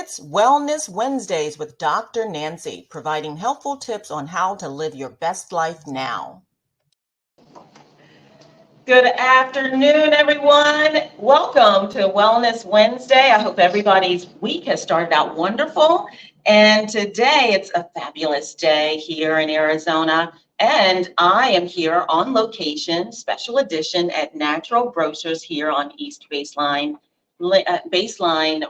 It's Wellness Wednesdays with Dr. Nancy, providing helpful tips on how to live your best life now. Good afternoon, everyone. Welcome to Wellness Wednesday. I hope everybody's week has started out wonderful. And today it's a fabulous day here in Arizona. And I am here on location, special edition at Natural Grocers here on East Baseline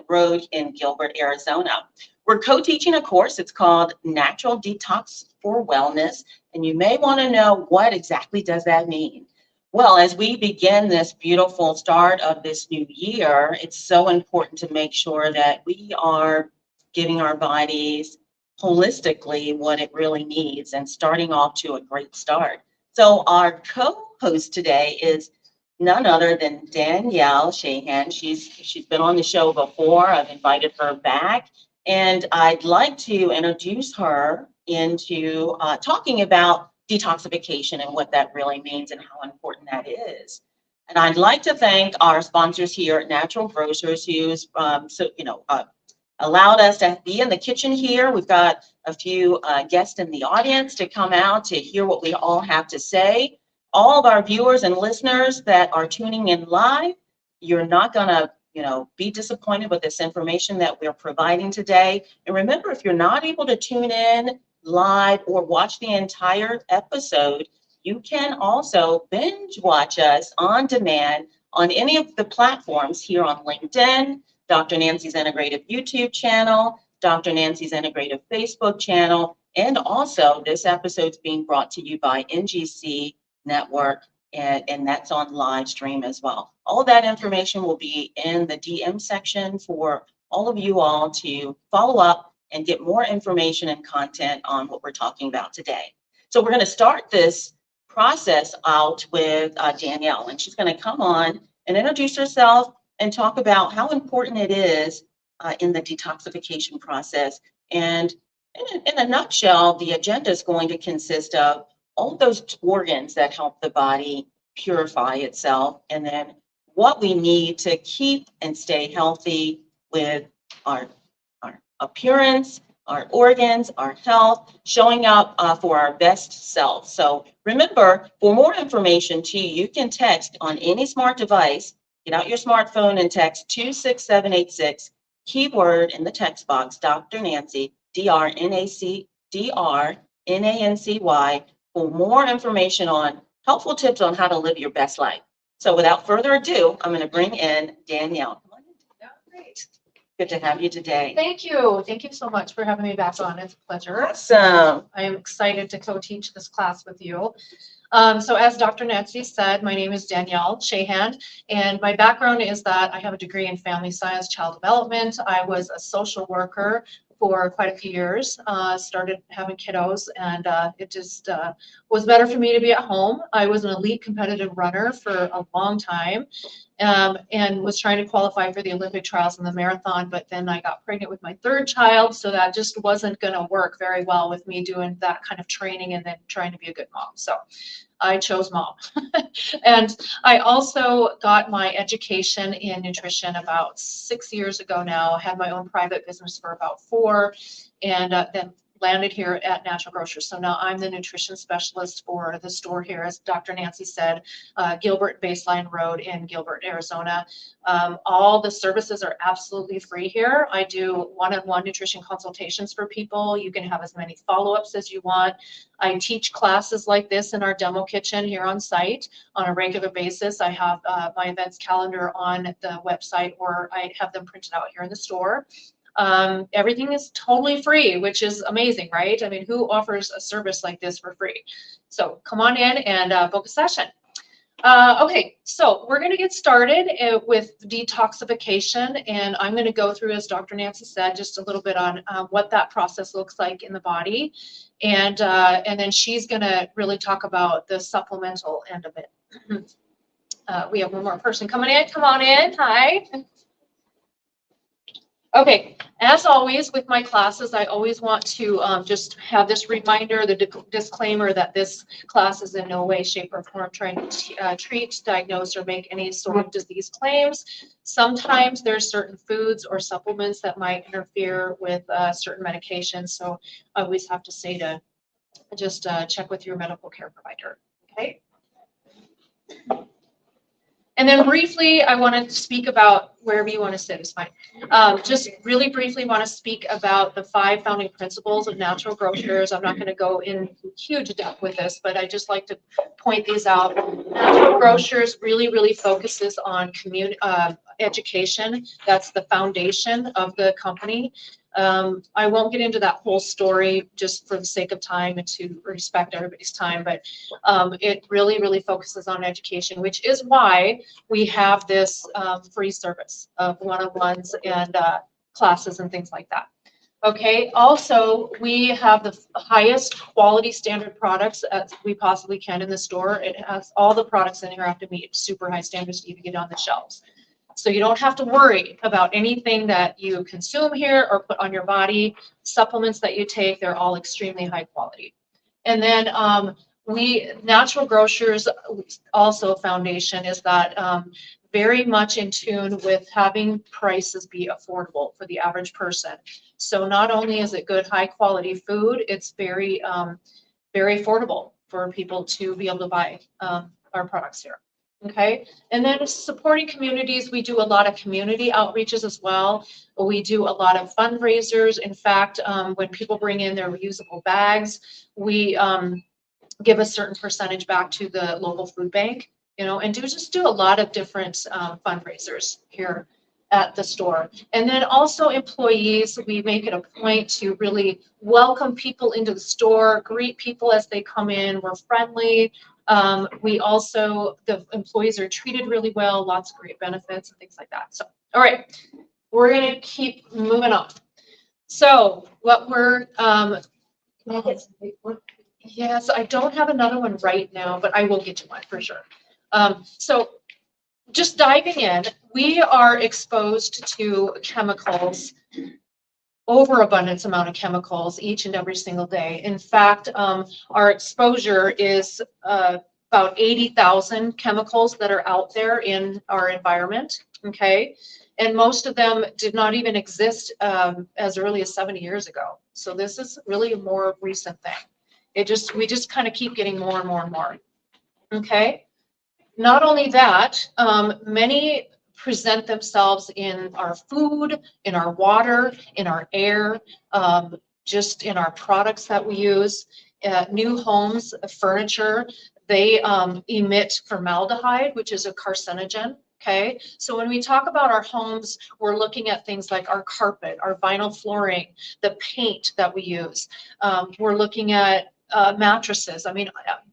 Road in Gilbert, Arizona. We're co-teaching a course. It's called Natural Detox for Wellness. And you may want to know, what exactly does that mean? Well, as we begin this beautiful start of this new year, it's so important to make sure that we are giving our bodies holistically what it really needs and starting off to a great start. So our co-host today is none other than Danielle Shahan. She's been on the show before. I've invited her back, and I'd like to introduce her into talking about detoxification and what that really means and how important that is. And I'd like to thank our sponsors here at Natural Grocers, who's allowed us to be in the kitchen here. We've got a few guests in the audience to come out to hear what we all have to say. All of our viewers and listeners that are tuning in live, you're not going to, be disappointed with this information that we're providing today. And remember, if you're not able to tune in live or watch the entire episode, you can also binge watch us on demand on any of the platforms here on LinkedIn, Dr. Nancy's Integrative YouTube channel, Dr. Nancy's Integrative Facebook channel, and also this episode's being brought to you by NGC Network, and that's on live stream as well. All of that information will be in the DM section for all of you all to follow up and get more information and content on what we're talking about today. So we're going to start this process out with Danielle, and she's going to come on and introduce herself and talk about how important it is in the detoxification process. And in a nutshell, the agenda is going to consist of all those organs that help the body purify itself, and then what we need to keep and stay healthy with our appearance, our organs, our health, showing up for our best self. So remember, for more information too, you can text on any smart device. Get out your smartphone and text 26786, keyword in the text box, Dr. Nancy, DRNANCY, for more information on helpful tips on how to live your best life. So without further ado, I'm going to bring in Danielle. Come on in. Yeah, great. Good to have you today. Thank you. Thank you so much for having me back on. It's a pleasure. Awesome. I am excited to co-teach this class with you. So as Dr. Nancy said, my name is Danielle Shahan, and my background is that I have a degree in family science, child development. I was a social worker for quite a few years, started having kiddos, and it just was better for me to be at home. I was an elite competitive runner for a long time, and was trying to qualify for the Olympic trials and the marathon, but then I got pregnant with my third child, so that just wasn't going to work very well with me doing that kind of training and then trying to be a good mom. So I chose mom. And I also got my education in nutrition about 6 years ago now. I had my own private business for about 4, and then landed here at Natural Grocers. So now I'm the nutrition specialist for the store here, as Dr. Nancy said, Gilbert Baseline Road in Gilbert, Arizona. All the services are absolutely free here. I do one-on-one nutrition consultations for people. You can have as many follow-ups as you want. I teach classes like this in our demo kitchen here on site on a regular basis. I have my events calendar on the website, or I have them printed out here in the store. Everything is totally free, which is amazing, right? I mean, who offers a service like this for free? So come on in and book a session. Okay, so we're going to get started with detoxification, and I'm going to go through, as Dr. Nancy said, just a little bit on what that process looks like in the body, and then she's going to really talk about the supplemental end of it. We have one more person coming in. Come on in. Hi. Okay, as always with my classes, I always want to just have this reminder, the disclaimer that this class is in no way, shape, or form trying to treat, diagnose, or make any sort of disease claims. Sometimes there's certain foods or supplements that might interfere with certain medications, so I always have to say to just check with your medical care provider, okay? And then briefly, I want to speak about, wherever you want to sit is fine. Just really briefly want to speak about the 5 founding principles of natural grocers. I'm not going to go in huge depth with this, but I just like to point these out. Natural grocers really focuses on community education. That's the foundation of the company. I won't get into that whole story just for the sake of time and to respect everybody's time, but it really focuses on education, which is why we have this free service of one-on-ones and classes and things like that. Okay, also we have the highest quality standard products as we possibly can in the store. It has all the products in here have to meet super high standards to even get on the shelves. So you don't have to worry about anything that you consume here or put on your body. Supplements that you take, they're all extremely high quality. And then Natural Grocers, also foundation is that very much in tune with having prices be affordable for the average person. So not only is it good, high quality food, it's very affordable for people to be able to buy our products here. Okay, and then supporting communities, we do a lot of community outreaches as well. We do a lot of fundraisers. In fact, when people bring in their reusable bags, we give a certain percentage back to the local food bank, you know, and just do a lot of different fundraisers here at the store. And then also employees, we make it a point to really welcome people into the store, greet people as they come in. We're friendly. We also, the employees are treated really well, lots of great benefits and things like that. So, all right, we're gonna keep moving on. So what we're, yes, I don't have another one right now, but I will get you one for sure. So just diving in, we are exposed to chemicals, overabundance amount of chemicals each and every single day. In fact, our exposure is about 80,000 chemicals that are out there in our environment, okay? And most of them did not even exist as early as 70 years ago. So this is really a more recent thing. We just kind of keep getting more and more and more, okay? Not only that, many present themselves in our food, in our water, in our air, just in our products that we use. New homes, furniture, they emit formaldehyde, which is a carcinogen. Okay, so when we talk about our homes, we're looking at things like our carpet, our vinyl flooring, the paint that we use. We're looking at mattresses. I mean,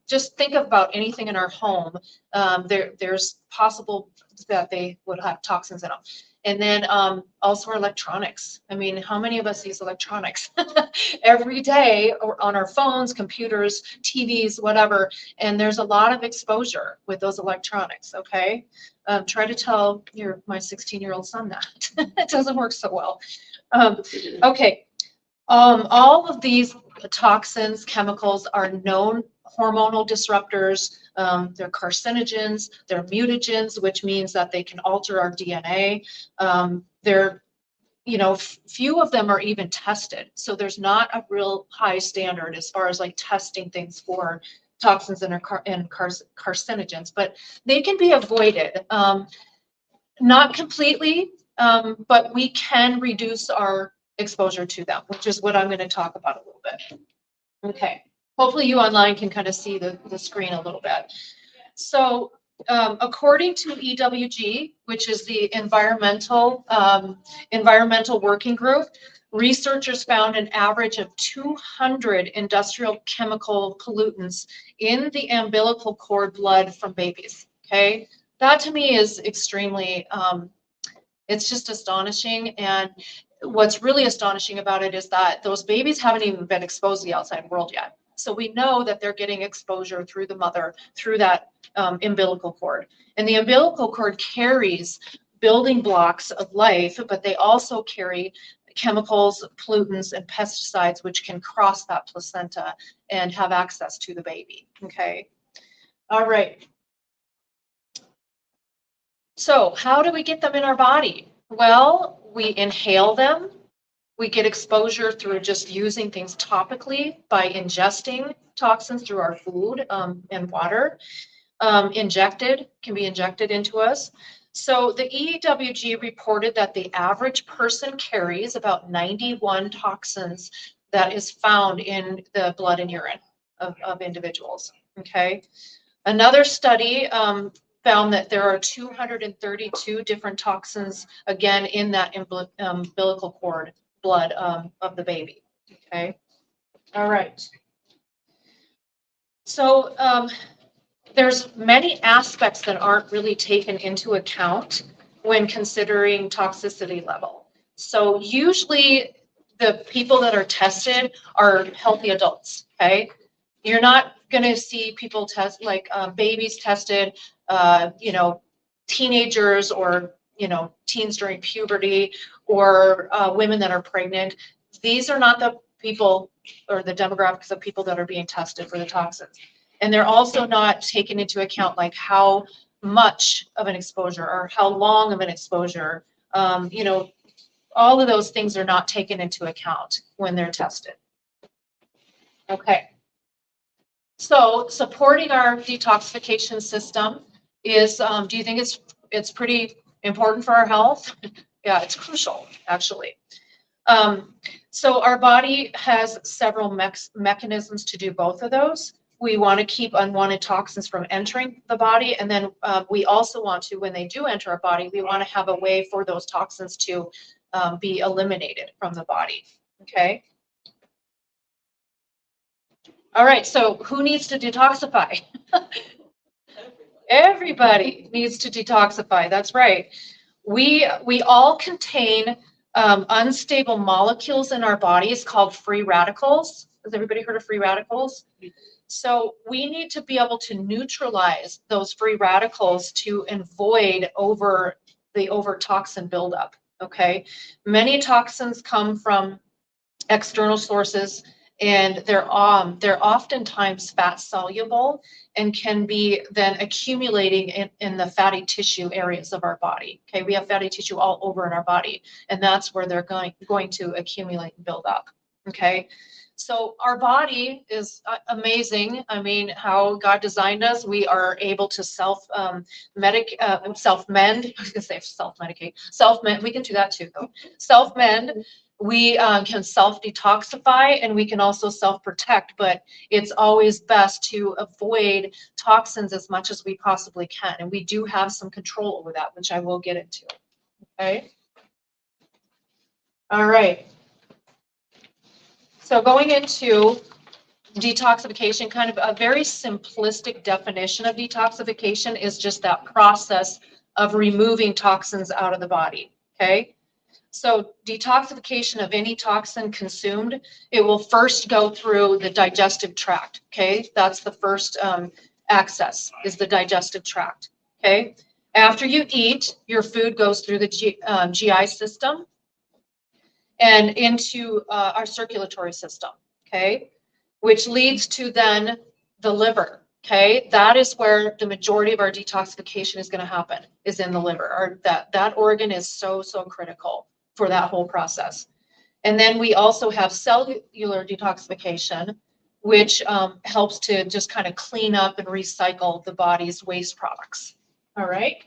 just think about anything in our home. There's possible that they would have toxins in them. And then also our electronics. I mean, how many of us use electronics every day or on our phones, computers, TVs, whatever? And there's a lot of exposure with those electronics, okay? Try to tell my 16-year-old son that. It doesn't work so well. Okay, all of these toxins, chemicals are known hormonal disruptors. They're carcinogens, they're mutagens, which means that they can alter our DNA. They're, you know, few of them are even tested. So there's not a real high standard as far as like testing things for toxins and carcinogens, but they can be avoided. Not completely, but we can reduce our exposure to them, which is what I'm going to talk about a little bit. Okay. Hopefully you online can kind of see the screen a little bit. So according to EWG, which is the environmental working group, researchers found an average of 200 industrial chemical pollutants in the umbilical cord blood from babies. Okay, that to me is extremely, it's just astonishing. And what's really astonishing about it is that those babies haven't even been exposed to the outside world yet. So we know that they're getting exposure through the mother, through that umbilical cord. And the umbilical cord carries building blocks of life, but they also carry chemicals, pollutants, and pesticides, which can cross that placenta and have access to the baby. Okay. All right. So how do we get them in our body? Well, we inhale them. We get exposure through just using things topically by ingesting toxins through our food and water. Can be injected into us. So the EWG reported that the average person carries about 91 toxins that is found in the blood and urine of individuals. Okay. Another study found that there are 232 different toxins, again, in that umbilical cord blood of the baby. Okay. All right. So there's many aspects that aren't really taken into account when considering toxicity level. So usually the people that are tested are healthy adults. Okay. You're not going to see people test like babies tested, teenagers or, teens during puberty or women that are pregnant. These are not the people or the demographics of people that are being tested for the toxins. And they're also not taken into account like how much of an exposure or how long of an exposure, all of those things are not taken into account when they're tested. Okay. So supporting our detoxification system is, do you think it's pretty important for our health? Yeah, it's crucial, actually. So our body has several mechanisms to do both of those. We want to keep unwanted toxins from entering the body. And then we also want to, when they do enter our body, we want to have a way for those toxins to be eliminated from the body. Okay. All right, so who needs to detoxify? Everybody needs to detoxify. That's right. We all contain unstable molecules in our bodies called free radicals. Has everybody heard of free radicals? So we need to be able to neutralize those free radicals to avoid over toxin buildup. Okay, many toxins come from external sources, and they're oftentimes fat soluble and can be then accumulating in the fatty tissue areas of our body. Okay, we have fatty tissue all over in our body, and that's where they're going to accumulate and build up. Okay, so our body is amazing. I mean, how God designed us, we are able to self-mend. I was going to say self-medicate. Self-mend, we can do that too, though. Self-mend. We can self-detoxify, and we can also self-protect, but it's always best to avoid toxins as much as we possibly can. And we do have some control over that, which I will get into. Okay. All right. So going into detoxification, kind of a very simplistic definition of detoxification is just that process of removing toxins out of the body. Okay. So detoxification of any toxin consumed, it will first go through the digestive tract. Okay, that's the first access is the digestive tract. Okay, after you eat, your food goes through the GI system and into our circulatory system. Okay, which leads to then the liver. Okay, that is where the majority of our detoxification is going to happen, is in the liver. Or that organ is so critical for that whole process. And then we also have cellular detoxification, which helps to just kind of clean up and recycle the body's waste products. All right.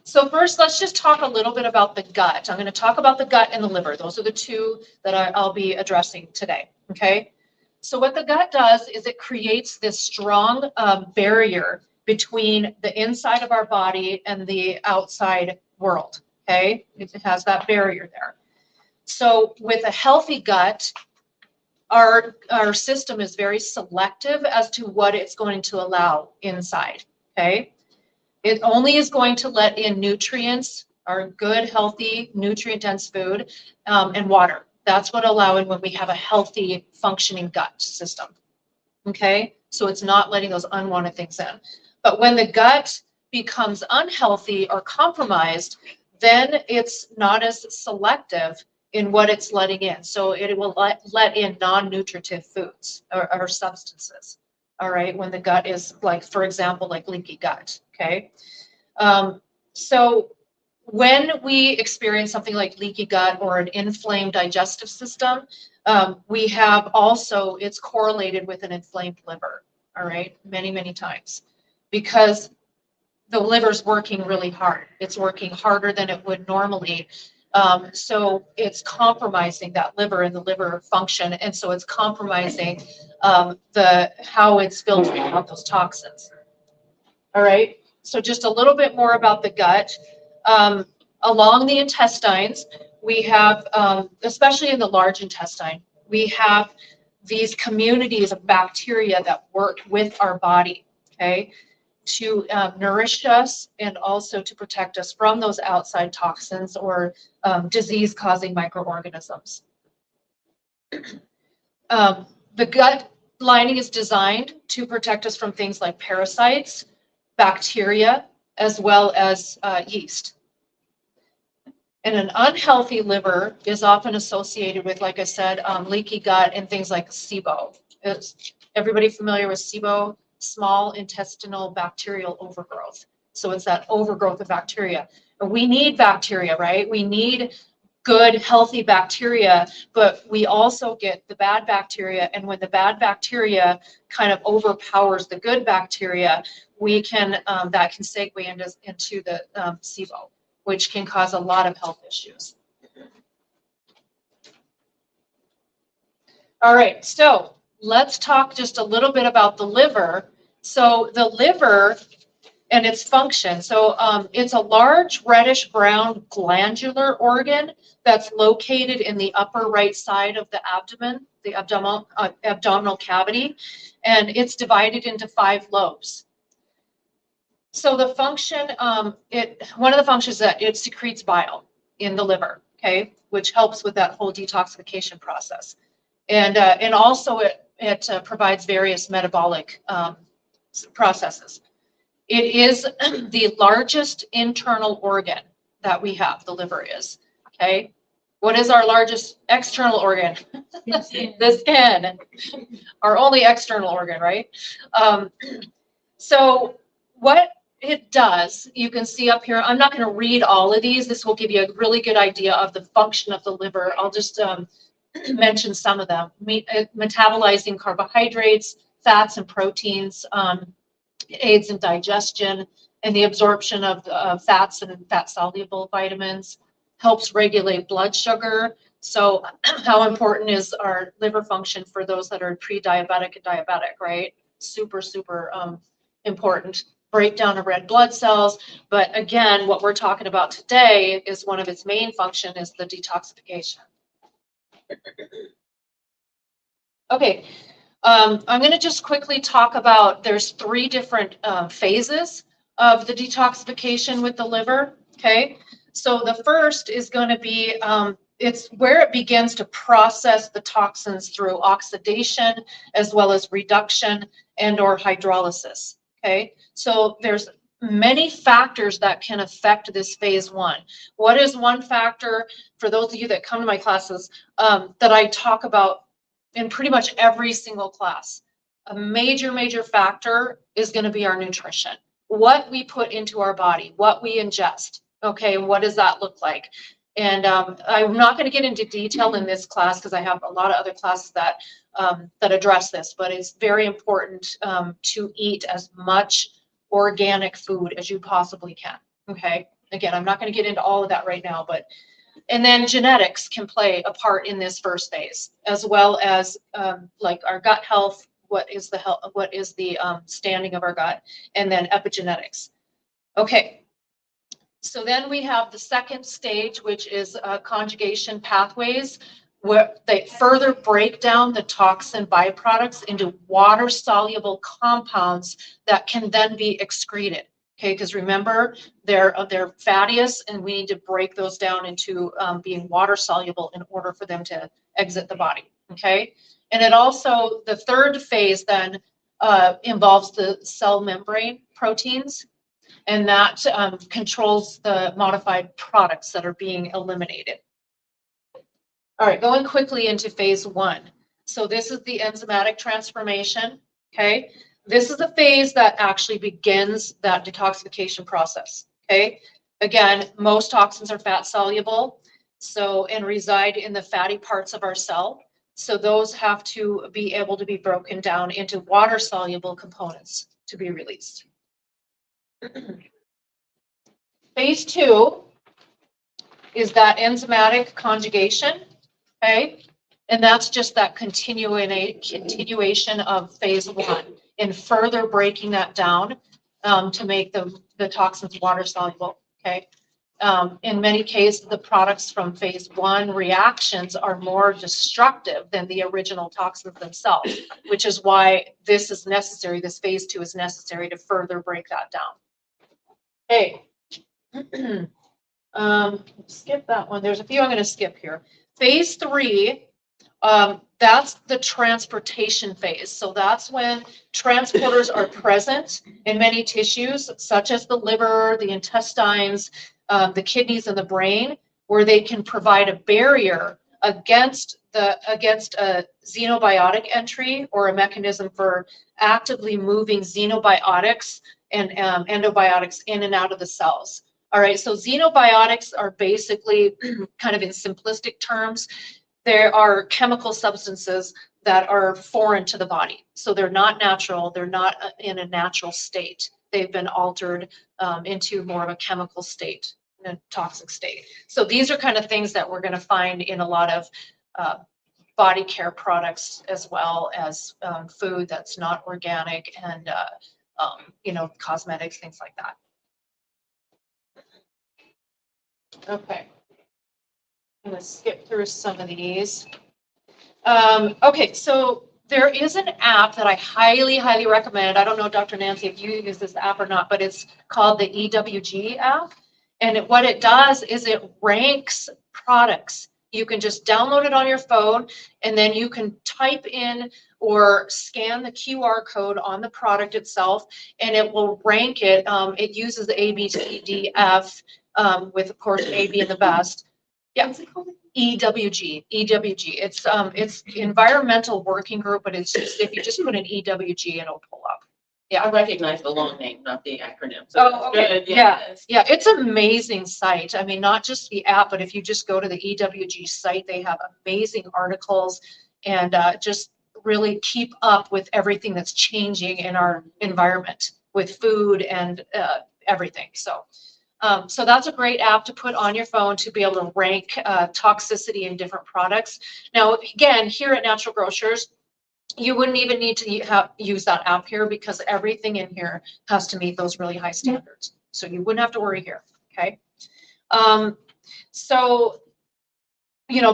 So first, let's just talk a little bit about the gut. I'm going to talk about the gut and the liver. Those are the two that I'll be addressing today. Okay. So what the gut does is it creates this strong barrier between the inside of our body and the outside world. Okay, it has that barrier there. So with a healthy gut, our system is very selective as to what it's going to allow inside. Okay, it only is going to let in nutrients, our good, healthy, nutrient-dense food, and water. That's what allowing when we have a healthy, functioning gut system. Okay, so it's not letting those unwanted things in. But when the gut becomes unhealthy or compromised, then it's not as selective in what it's letting in. So it will let in non-nutritive foods or substances, all right, when the gut is like, for example, like leaky gut, okay? So when we experience something like leaky gut or an inflamed digestive system, we have also, it's correlated with an inflamed liver, all right, many, many times, because the liver's working really hard. It's working harder than it would normally. So it's compromising that liver and the liver function. And so it's compromising how it's filtering out those toxins. All right. So just a little bit more about the gut. Along the intestines, we have, especially in the large intestine, we have these communities of bacteria that work with our body, okay, to nourish us and also to protect us from those outside toxins or disease-causing microorganisms. The gut lining is designed to protect us from things like parasites, bacteria, as well as yeast. And an unhealthy liver is often associated with, like I said, leaky gut and things like SIBO. Is everybody familiar with SIBO? Small intestinal bacterial overgrowth. So it's that overgrowth of bacteria. We need bacteria, right? We need good, healthy bacteria, but we also get the bad bacteria. And when the bad bacteria kind of overpowers the good bacteria, we can, that can segue into the SIBO, which can cause a lot of health issues. All right, so let's talk just a little bit about the liver. So the liver and its function. So it's a large reddish brown glandular organ that's located in the upper right side of the abdomen, the abdominal cavity, and it's divided into 5 lobes. So the function, one of the functions that it secretes bile in the liver, okay, which helps with that whole detoxification process. And also it provides various metabolic processes. It is the largest internal organ that we have, the liver is, okay? What is our largest external organ? The skin, our only external organ, right? So what it does, you can see up here, I'm not going to read all of these. This will give you a really good idea of the function of the liver. I'll just mention some of them. Metabolizing carbohydrates, fats, and proteins, aids in digestion and the absorption of fats and fat-soluble vitamins, helps regulate blood sugar. So how important is our liver function for those that are pre-diabetic and diabetic, right? Super, super important. Breakdown of red blood cells. But again, what we're talking about today is one of its main function is the detoxification. Okay. I'm going to just quickly talk about, there's 3 different phases of the detoxification with the liver, okay? So the first is going to be, it's where it begins to process the toxins through oxidation as well as reduction and or hydrolysis, okay? So there's many factors that can affect this phase 1. What is one factor, for those of you that come to my classes, that I talk about in pretty much every single class? A major factor is going to be our nutrition. What we put into our body, what we ingest, okay, what does that look like? And I'm not going to get into detail in this class because I have a lot of other classes that that address this, but it's very important to eat as much organic food as you possibly can, okay? Again, I'm not going to get into all of that right now, but and then genetics can play a part in this first phase, as well as like our gut health, what is the standing of our gut, and then epigenetics. Okay, so then we have the second stage, which is conjugation pathways, where they further break down the toxin byproducts into water-soluble compounds that can then be excreted. Okay, because remember, they're fattiest, and we need to break those down into being water soluble in order for them to exit the body. Okay, and it also, the third phase then involves the cell membrane proteins, and that controls the modified products that are being eliminated. All right, going quickly into phase 1. So this is the enzymatic transformation, okay? This is the phase that actually begins that detoxification process, okay? Again, most toxins are fat soluble, so, and reside in the fatty parts of our cell. So those have to be able to be broken down into water soluble components to be released. Phase 2 is that enzymatic conjugation, okay? And that's just that continuation of phase 1 and further breaking that down to make the toxins water soluble, okay? In many cases, the products from phase 1 reactions are more destructive than the original toxins themselves, which is why this is necessary, this phase 2 is necessary to further break that down. Okay. Skip that one. There's a few I'm going to skip here. Phase 3, that's the transportation phase. So that's when transporters are present in many tissues, such as the liver, the intestines, the kidneys, and the brain, where they can provide a barrier against a xenobiotic entry or a mechanism for actively moving xenobiotics and endobiotics in and out of the cells. All right, so xenobiotics are basically, kind of in simplistic terms, there are chemical substances that are foreign to the body. So they're not natural, they're not in a natural state. They've been altered into more of a chemical state, a toxic state. So these are kind of things that we're going to find in a lot of body care products, as well as food that's not organic, and cosmetics, things like that. Okay, I'm going to skip through some of these. Okay, so there is an app that I highly, highly recommend. I don't know, Dr. Nancy, if you use this app or not, but it's called the EWG app. And what it does is it ranks products. You can just download it on your phone, and then you can type in or scan the QR code on the product itself, and it will rank it. It uses the A, B, C, D, F, with, of course, A being the best. Yeah. What's it called? EWG. It's environmental working group, but it's just, if you just put in EWG, it'll pull up. Yeah, I recognize the long name, not the acronym. So oh, okay. Good. Yeah, it's an amazing site. I mean, not just the app, but if you just go to the EWG site, they have amazing articles, and just really keep up with everything that's changing in our environment with food and everything. So that's a great app to put on your phone to be able to rank toxicity in different products. Now, again, here at Natural Grocers, you wouldn't even need to use that app here, because everything in here has to meet those really high standards. So you wouldn't have to worry here, okay? So,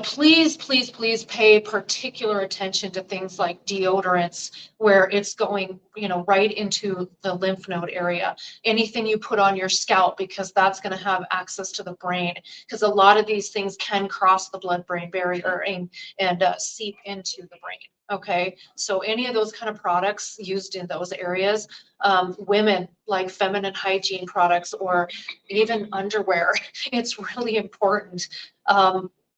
please, please, please pay particular attention to things like deodorants, where it's going, right into the lymph node area. Anything you put on your scalp, because that's going to have access to the brain, because a lot of these things can cross the blood-brain barrier and seep into the brain. Okay, so any of those kind of products used in those areas, women like feminine hygiene products, or even underwear, it's really important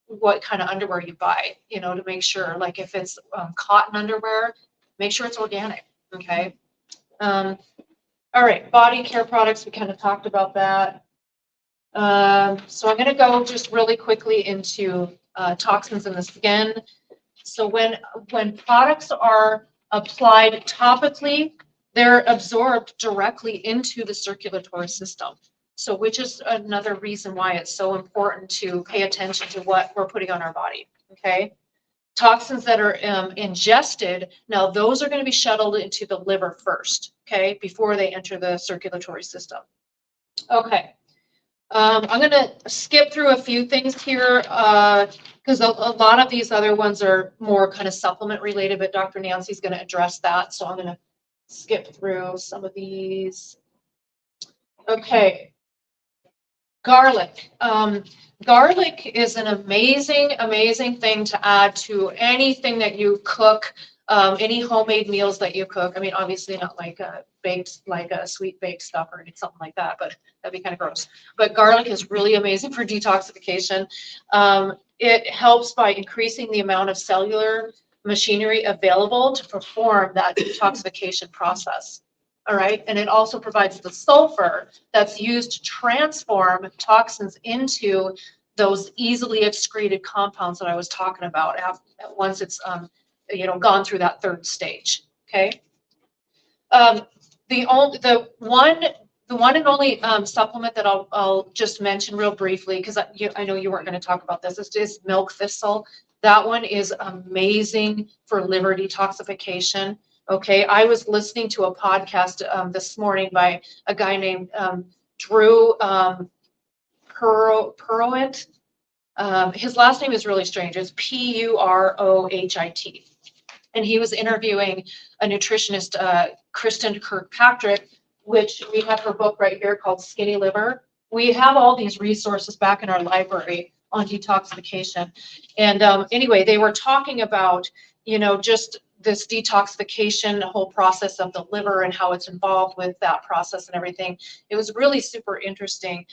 what kind of underwear you buy, to make sure, like if it's cotton underwear, make sure it's organic, okay? All right, body care products, we kind of talked about that. So I'm gonna go just really quickly into toxins in the skin. So when products are applied topically, they're absorbed directly into the circulatory system. So which is another reason why it's so important to pay attention to what we're putting on our body, okay? Toxins that are ingested, now those are going to be shuttled into the liver first, okay, before they enter the circulatory system. Okay. I'm going to skip through a few things here, because a lot of these other ones are more kind of supplement related, but Dr. Nancy's going to address that. So I'm going to skip through some of these. Okay. Garlic. Garlic is an amazing, amazing thing to add to anything that you cook. Any homemade meals that you cook. I mean, obviously not like baked, like a sweet baked stuff or something like that, but that'd be kind of gross. But garlic is really amazing for detoxification. It helps by increasing the amount of cellular machinery available to perform that detoxification process. All right. And it also provides the sulfur that's used to transform toxins into those easily excreted compounds that I was talking about once it's gone through that third stage. Okay. The one and only supplement that I'll just mention real briefly, because I know you weren't going to talk about this, is milk thistle. That one is amazing for liver detoxification. Okay, I was listening to a podcast this morning by a guy named Drew Purohit. His last name is really strange. It's Purohit. And he was interviewing a nutritionist, Kristen Kirkpatrick, which we have her book right here called Skinny Liver. We have all these resources back in our library on detoxification. And anyway, they were talking about, just this detoxification whole process of the liver and how it's involved with that process and everything. It was really super interesting.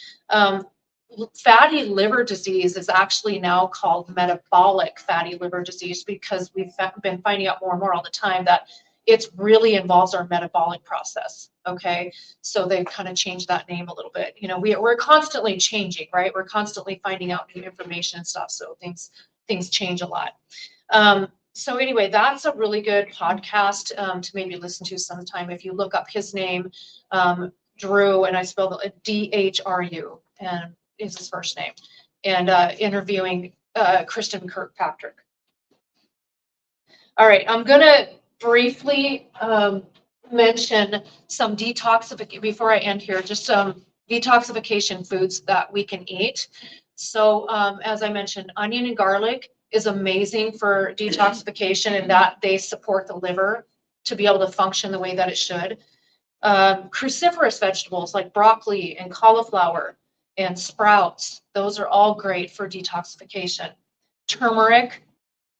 Fatty liver disease is actually now called metabolic fatty liver disease, because we've been finding out more and more all the time that it really involves our metabolic process. Okay, so they've kind of changed that name a little bit. We're constantly changing, right? We're constantly finding out new information and stuff, so things change a lot. So anyway, that's a really good podcast to maybe listen to sometime. If you look up his name, Drew, and I spelled it Dhru, and is his first name, and interviewing Kristen Kirkpatrick. All right, I'm gonna briefly mention some detoxification before I end here. Just some detoxification foods that we can eat. So as I mentioned, onion and garlic is amazing for detoxification, and that they support the liver to be able to function the way that it should. Cruciferous vegetables like broccoli and cauliflower and sprouts, those are all great for detoxification. Turmeric,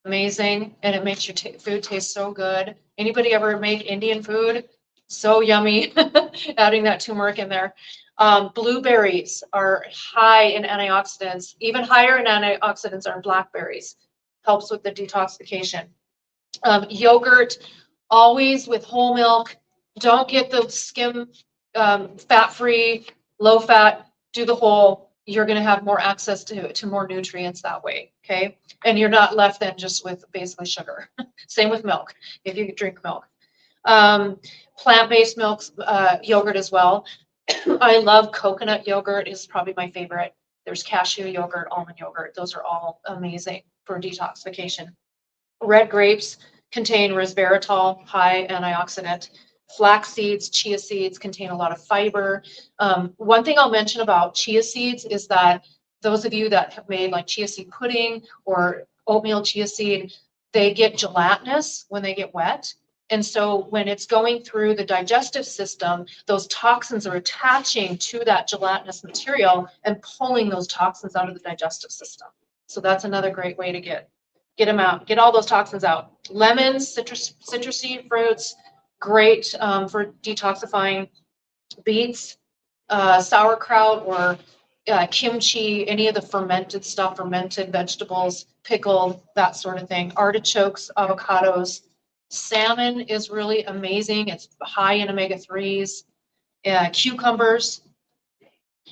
amazing, and it makes your food taste so good. Anybody ever make Indian food? So yummy, adding that turmeric in there. Blueberries are high in antioxidants. Even higher in antioxidants are blackberries. Helps with the detoxification. Yogurt, always with whole milk. Don't get the skim, fat-free, low-fat. Do the whole. You're going to have more access to more nutrients that way. Okay, and you're not left then just with basically sugar. Same with milk. If you drink milk, plant-based milks, yogurt as well. I love coconut yogurt, is probably my favorite. There's cashew yogurt, almond yogurt. Those are all amazing for detoxification. Red grapes contain resveratrol, high antioxidant. Flax seeds, chia seeds contain a lot of fiber. One thing I'll mention about chia seeds is that those of you that have made like chia seed pudding or oatmeal chia seed, they get gelatinous when they get wet. And so when it's going through the digestive system, those toxins are attaching to that gelatinous material and pulling those toxins out of the digestive system. So that's another great way to get them out, get all those toxins out. Lemons, citrusy fruits, great for detoxifying. Beets, sauerkraut, or kimchi, any of the fermented stuff, fermented vegetables, pickled, that sort of thing. Artichokes, avocados. Salmon is really amazing. It's high in omega-3s. Cucumbers,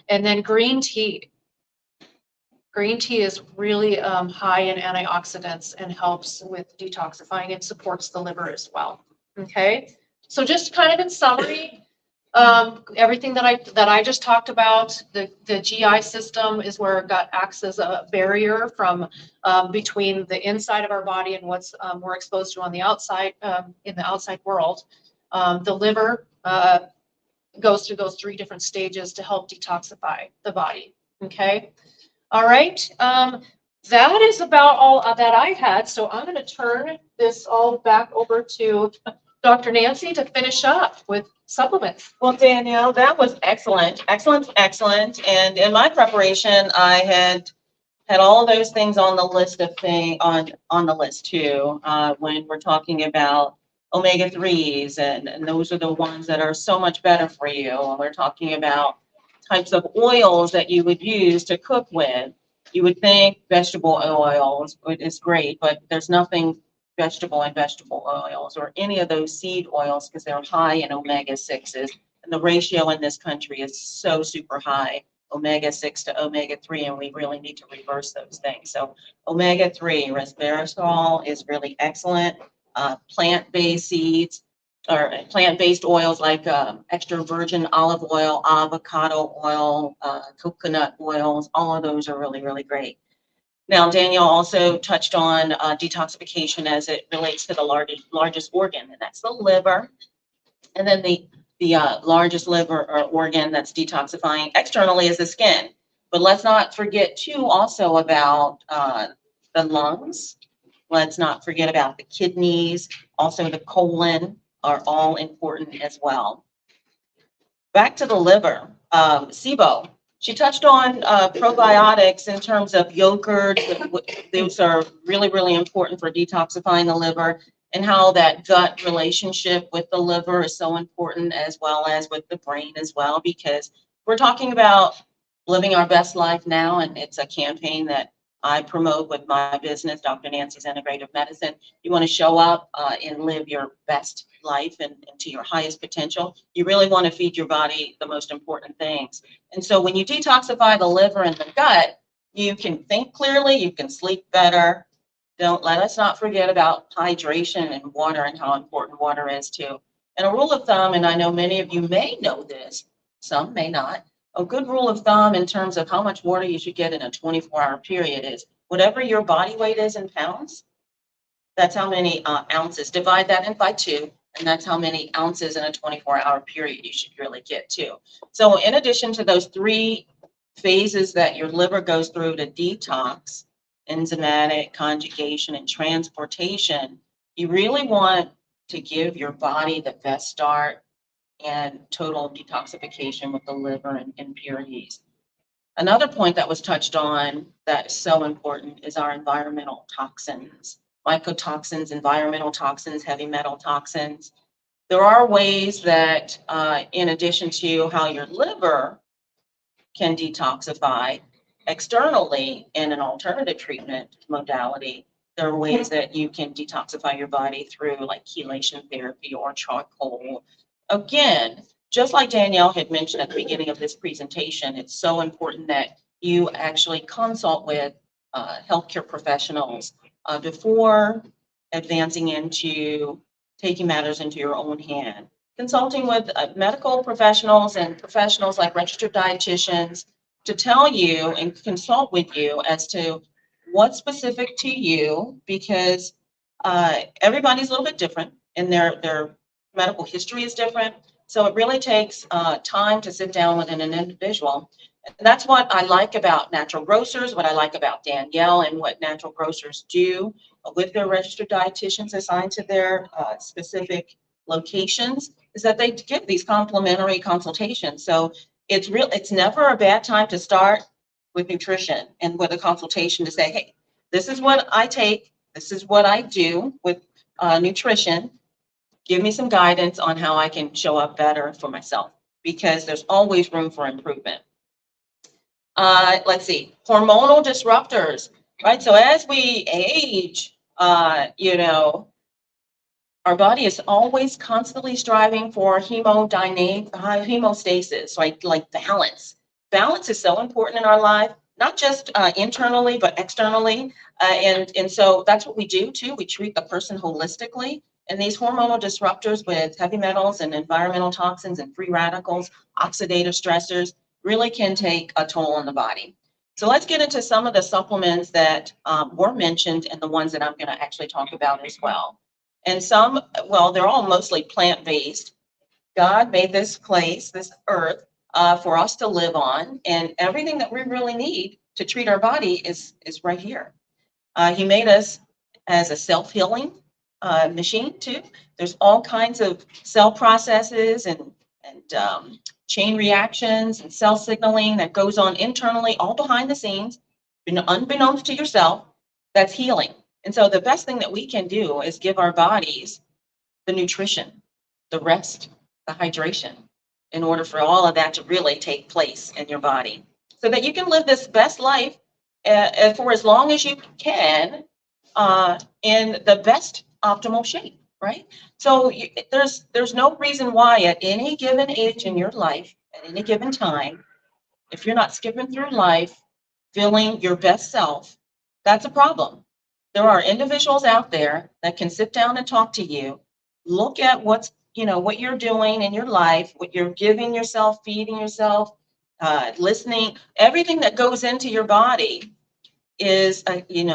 and then green tea. Green tea is really high in antioxidants and helps with detoxifying. It supports the liver as well. Okay, so just kind of in summary, everything that I just talked about, the GI system is where gut acts as a barrier from between the inside of our body and what's we're exposed to on the outside, in the outside world. The liver goes through those 3 different stages to help detoxify the body. Okay, all right. That is about all that I had. So I'm going to turn this all back over to Dr. Nancy to finish up with supplements. Well, Danielle, that was excellent, excellent, excellent. And in my preparation, I had had all those things on the list of on the list too. When we're talking about omega-3s, and those are the ones that are so much better for you. And we're talking about types of oils that you would use to cook with. You would think vegetable oils is great, but there's nothing vegetable in vegetable oils or any of those seed oils because they're high in omega-6s. And the ratio in this country is so super high, omega-6 to omega-3, and we really need to reverse those things. So omega-3, resveratrol is really excellent. Plant-based seeds or plant-based oils like extra virgin olive oil, avocado oil, coconut oils, all of those are really, really great. Now, Danielle also touched on detoxification as it relates to the largest organ, and that's the liver. And then the largest liver or organ that's detoxifying externally is the skin. But let's not forget too also about the lungs. Let's not forget about the kidneys, also the colon are all important as well. Back to the liver, SIBO. She touched on probiotics in terms of yogurt. Those are really, really important for detoxifying the liver, and how that gut relationship with the liver is so important, as well as with the brain as well, because we're talking about living our best life now, and it's a campaign that I promote with my business, Dr. Nancy's Integrative Medicine. You want to show up and live your best life and to your highest potential. You really want to feed your body the most important things. And so when you detoxify the liver and the gut, you can think clearly, you can sleep better. Don't let us not forget about hydration and water and how important water is too. And a rule of thumb, and I know many of you may know this, some may not, a good rule of thumb in terms of how much water you should get in a 24-hour period is whatever your body weight is in pounds, that's how many ounces. Divide that in by 2, and that's how many ounces in a 24-hour period you should really get to. So in addition to those 3 phases that your liver goes through to detox, enzymatic, conjugation, and transportation, you really want to give your body the best start and total detoxification with the liver and impurities. Another point that was touched on that is so important is our environmental toxins, mycotoxins, environmental toxins, heavy metal toxins. There are ways that, in addition to how your liver can detoxify externally in an alternative treatment modality, there are ways that you can detoxify your body through like chelation therapy or charcoal. Again, just like Danielle had mentioned at the beginning of this presentation, it's so important that you actually consult with healthcare professionals before advancing into taking matters into your own hand. Consulting with medical professionals and professionals like registered dietitians to tell you and consult with you as to what's specific to you, because everybody's a little bit different and their medical history is different. So it really takes time to sit down with an individual. And that's what I like about Natural Grocers, what I like about Danielle, and what Natural Grocers do with their registered dietitians assigned to their specific locations, is that they give these complimentary consultations. So it's never a bad time to start with nutrition and with a consultation to say, hey, this is what I take, this is what I do with nutrition. Give me some guidance on how I can show up better for myself, because there's always room for improvement. Let's see, hormonal disruptors, right? So as we age, our body is always constantly striving for hemostasis, like balance. Balance is so important in our life, not just internally, but externally. And so that's what we do too. We treat the person holistically. And these hormonal disruptors with heavy metals and environmental toxins and free radicals, oxidative stressors, really can take a toll on the body. So let's get into some of the supplements that were mentioned and the ones that I'm going to actually talk about as well. And some, well, they're all mostly plant-based. God made this place, this earth, for us to live on, and everything that we really need to treat our body is right here. He made us as a self-healing machine too. There's all kinds of cell processes and chain reactions and cell signaling that goes on internally, all behind the scenes, unbeknownst to yourself, that's healing. And so the best thing that we can do is give our bodies the nutrition, the rest, the hydration, in order for all of that to really take place in your body, so that you can live this best life for as long as you can in the best optimal shape, right? So there's no reason why at any given age in your life, at any given time, if you're not skipping through life feeling your best self, that's a problem. There are individuals out there that can sit down and talk to you, look at what you're doing in your life, what you're giving yourself, feeding yourself, listening. Everything that goes into your body is,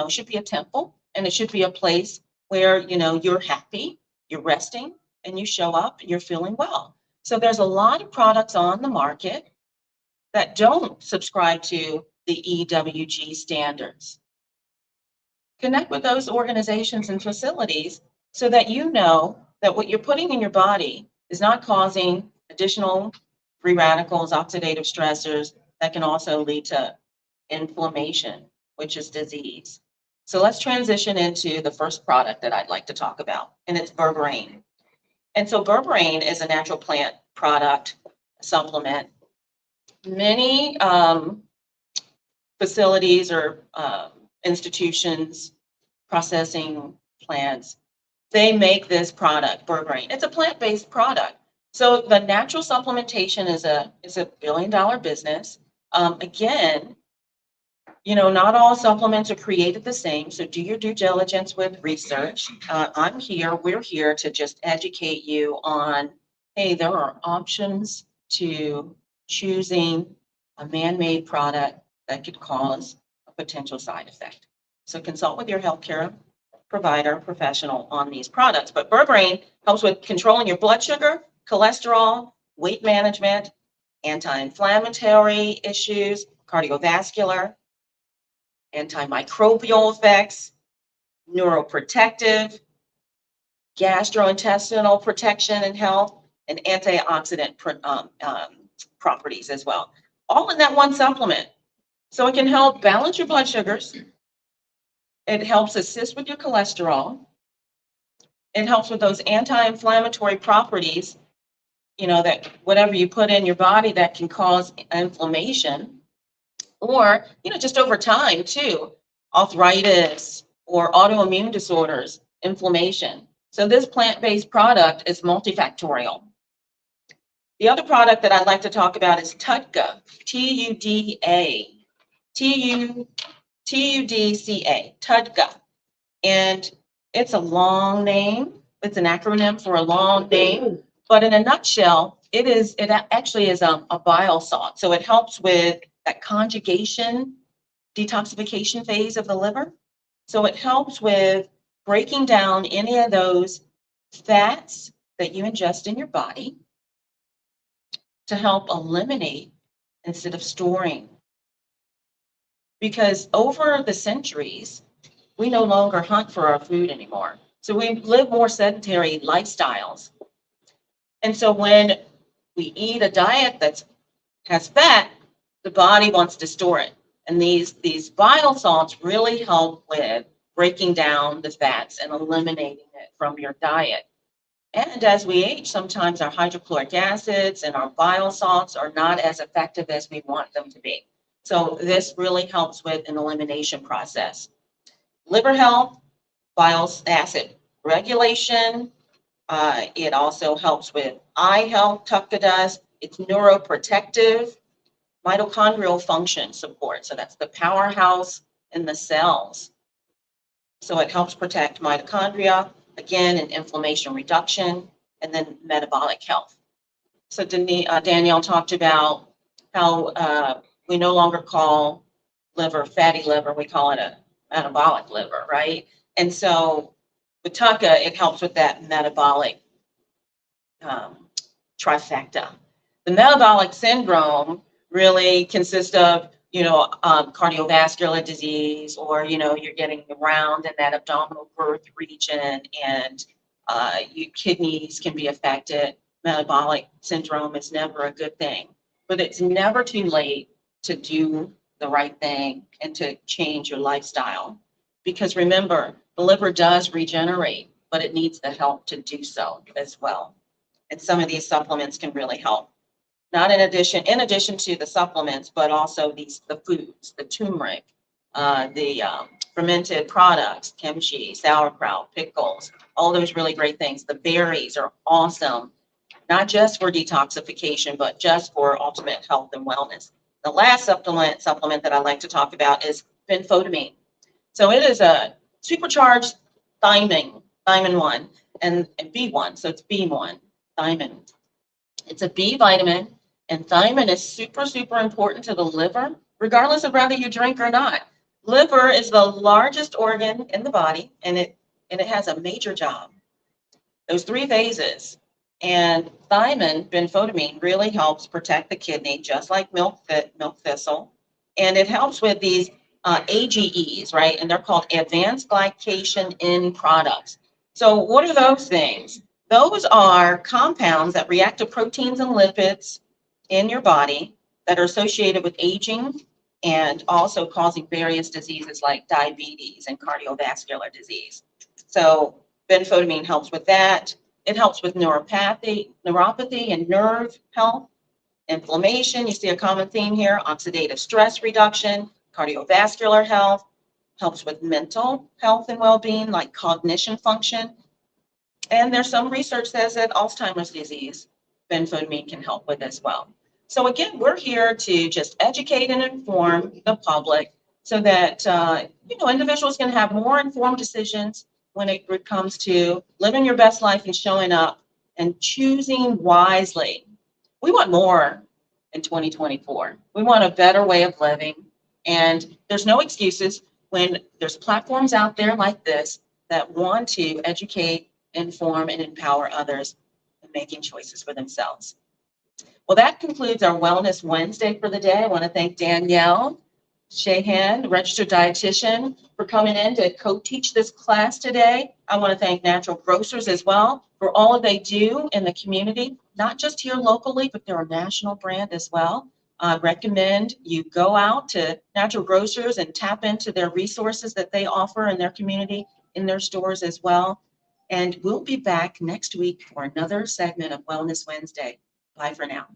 should be a temple, and it should be a place where, you're happy, you're resting, and you show up, and you're feeling well. So there's a lot of products on the market that don't subscribe to the EWG standards. Connect with those organizations and facilities so that you know that what you're putting in your body is not causing additional free radicals, oxidative stressors that can also lead to inflammation, which is disease. So let's transition into the first product that I'd like to talk about, and it's Berberine. And so Berberine is a natural plant product supplement. Many facilities or institutions, processing plants, they make this product, Berberine. It's a plant-based product. So the natural supplementation is a billion-dollar business. Again, not all supplements are created the same, so do your due diligence with research. We're here to just educate you on, hey, there are options to choosing a man-made product that could cause a potential side effect. So consult with your healthcare provider, professional on these products. But Berberine helps with controlling your blood sugar, cholesterol, weight management, anti-inflammatory issues, cardiovascular, antimicrobial effects, neuroprotective, gastrointestinal protection and health, and antioxidant properties as well. All in that one supplement. So it can help balance your blood sugars. It helps assist with your cholesterol. It helps with those anti-inflammatory properties, that whatever you put in your body that can cause inflammation, or, just over time too, arthritis or autoimmune disorders, inflammation. So this plant-based product is multifactorial. The other product that I'd like to talk about is TUDCA, T-U-D-A, T-U-D-C-A, TUDCA. And it's a long name. It's an acronym for a long name. But in a nutshell, it actually is a bile salt. So it helps with that conjugation, detoxification phase of the liver. So it helps with breaking down any of those fats that you ingest in your body to help eliminate instead of storing. Because over the centuries, we no longer hunt for our food anymore. So we live more sedentary lifestyles. And so when we eat a diet that has fat, the body wants to store it. And these bile salts really help with breaking down the fats and eliminating it from your diet. And as we age, sometimes our hydrochloric acids and our bile salts are not as effective as we want them to be. So this really helps with an elimination process. Liver health, bile acid regulation. It also helps with eye health, TUDCA does. It's neuroprotective, mitochondrial function support. So that's the powerhouse in the cells. So it helps protect mitochondria, again, in inflammation reduction, and then metabolic health. So Danielle talked about how we no longer call liver fatty liver, we call it a metabolic liver, right? And so with TUDCA, it helps with that metabolic trifecta. The metabolic syndrome really consists of, cardiovascular disease, or, you're getting around in that abdominal birth region, and your kidneys can be affected. Metabolic syndrome is never a good thing, but it's never too late to do the right thing and to change your lifestyle. Because remember, the liver does regenerate, but it needs the help to do so as well. And some of these supplements can really help. Not in addition to the supplements, but also the foods, the turmeric, the fermented products, kimchi, sauerkraut, pickles, all those really great things. The berries are awesome, not just for detoxification, but just for ultimate health and wellness. The last supplement that I like to talk about is benfotiamine. So it is a supercharged thiamine 1 and B1. So it's B1, thiamine. It's a B vitamin, and thiamine is super, super important to the liver, regardless of whether you drink or not. Liver is the largest organ in the body, and it has a major job. Those 3 phases. And thiamine, benfotiamine, really helps protect the kidney, just like milk thistle. And it helps with these AGEs, right? And they're called advanced glycation end products. So what are those things? Those are compounds that react to proteins and lipids in your body that are associated with aging and also causing various diseases like diabetes and cardiovascular disease. So benfotiamine helps with that. It helps with neuropathy and nerve health, inflammation. You see a common theme here: oxidative stress reduction, cardiovascular health, helps with mental health and well-being like cognition function. And there's some research that says that Alzheimer's disease, benfotiamine can help with as well. So again, we're here to just educate and inform the public so that individuals can have more informed decisions when it comes to living your best life and showing up and choosing wisely. We want more in 2024. We want a better way of living. And there's no excuses when there's platforms out there like this that want to educate, inform, and empower others in making choices for themselves. Well, that concludes our Wellness Wednesday for the day. I want to thank Danielle Shahan, registered dietitian, for coming in to co-teach this class today. I want to thank Natural Grocers as well for all they do in the community, not just here locally, but they're a national brand as well. I recommend you go out to Natural Grocers and tap into their resources that they offer in their community, in their stores as well. And we'll be back next week for another segment of Wellness Wednesday. Bye for now.